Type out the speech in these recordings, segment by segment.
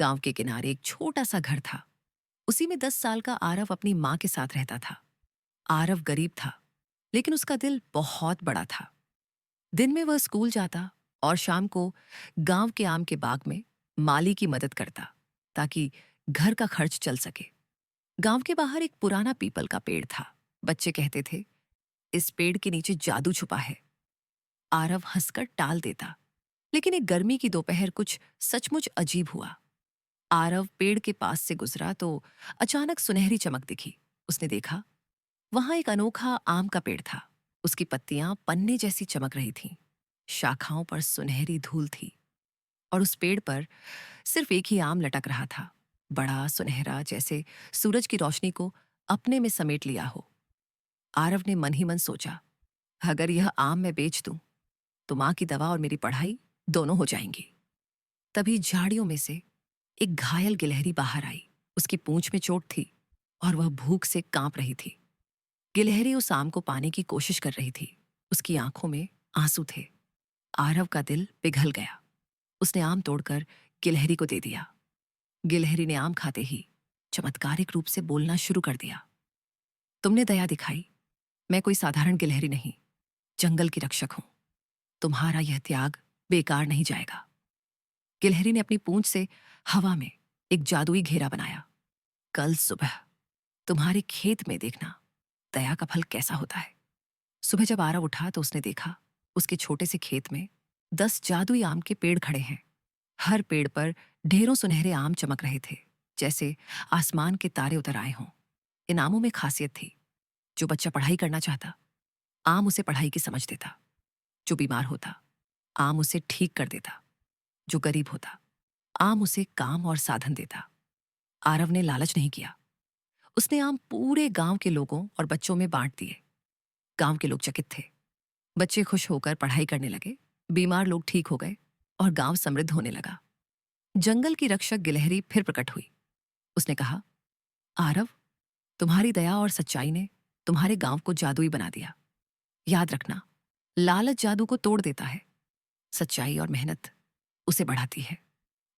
गांव के किनारे एक छोटा सा घर था। उसी में 10 साल का आरव अपनी माँ के साथ रहता था। आरव गरीब था, लेकिन उसका दिल बहुत बड़ा था। दिन में वह स्कूल जाता और शाम को गांव के आम के बाग में माली की मदद करता, ताकि घर का खर्च चल सके। गांव के बाहर एक पुराना पीपल का पेड़ था। बच्चे कहते थे, इस पेड़ के नीचे जादू छुपा है। आरव हंसकर टाल देता, लेकिन एक गर्मी की दोपहर कुछ सचमुच अजीब हुआ। आरव पेड़ के पास से गुजरा तो अचानक सुनहरी चमक दिखी। उसने देखा, वहां एक अनोखा आम का पेड़ था। उसकी पत्तियां पन्ने जैसी चमक रही थीं, शाखाओं पर सुनहरी धूल थी, और उस पेड़ पर सिर्फ एक ही आम लटक रहा था, बड़ा सुनहरा, जैसे सूरज की रोशनी को अपने में समेट लिया हो। आरव ने मन ही मन सोचा, अगर यह आम मैं बेच दूं तो मां की दवा और मेरी पढ़ाई दोनों हो जाएंगी। तभी झाड़ियों में से एक घायल गिलहरी बाहर आई। उसकी पूंछ में चोट थी और वह भूख से कांप रही थी। गिलहरी उस आम को पाने की कोशिश कर रही थी। उसकी आंखों में आंसू थे। आरव का दिल पिघल गया। उसने आम तोड़कर गिलहरी को दे दिया। गिलहरी ने आम खाते ही चमत्कारिक रूप से बोलना शुरू कर दिया। तुमने दया दिखाई। मैं कोई साधारण गिलहरी नहीं, जंगल की रक्षक हूं। तुम्हारा यह त्याग बेकार नहीं जाएगा। गिलहरी ने अपनी पूंछ से हवा में एक जादुई घेरा बनाया। कल सुबह तुम्हारे खेत में देखना दया का फल कैसा होता है। सुबह जब आरव उठा तो उसने देखा, उसके छोटे से खेत में 10 जादुई आम के पेड़ खड़े हैं। हर पेड़ पर ढेरों सुनहरे आम चमक रहे थे, जैसे आसमान के तारे उतर आए हों। इन आमों में खासियत थी। जो बच्चा पढ़ाई करना चाहता, आम उसे पढ़ाई की समझ देता। जो बीमार होता, आम उसे ठीक कर देता। जो गरीब होता, आम उसे काम और साधन देता। आरव ने लालच नहीं किया। उसने आम पूरे गांव के लोगों और बच्चों में बांट दिए। गांव के लोग चकित थे। बच्चे खुश होकर पढ़ाई करने लगे, बीमार लोग ठीक हो गए और गांव समृद्ध होने लगा। जंगल की रक्षक गिलहरी फिर प्रकट हुई। उसने कहा, आरव, तुम्हारी दया और सच्चाई ने तुम्हारे गांव को जादुई बना दिया। याद रखना, लालच जादू को तोड़ देता है, सच्चाई और मेहनत उसे बढ़ाती है।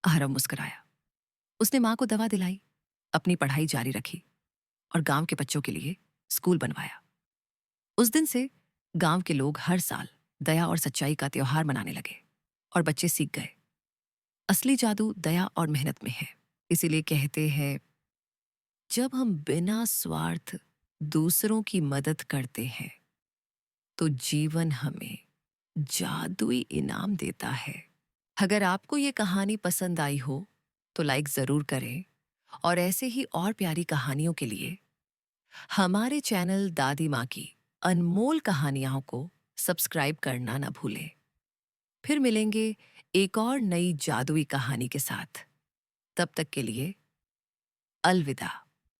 आरव मुस्कुराया। उसने मां को दवा दिलाई, अपनी पढ़ाई जारी रखी और गांव के बच्चों के लिए स्कूल बनवाया। उस दिन से गांव के लोग हर साल दया और सच्चाई का त्योहार मनाने लगे और बच्चे सीख गए, असली जादू दया और मेहनत में है। इसीलिए कहते हैं, जब हम बिना स्वार्थ दूसरों की मदद करते हैं तो जीवन हमें जादुई इनाम देता है। अगर आपको ये कहानी पसंद आई हो तो लाइक जरूर करें, और ऐसे ही और प्यारी कहानियों के लिए हमारे चैनल दादी माँ की अनमोल कहानियों को सब्सक्राइब करना ना भूलें। फिर मिलेंगे एक और नई जादुई कहानी के साथ। तब तक के लिए अलविदा।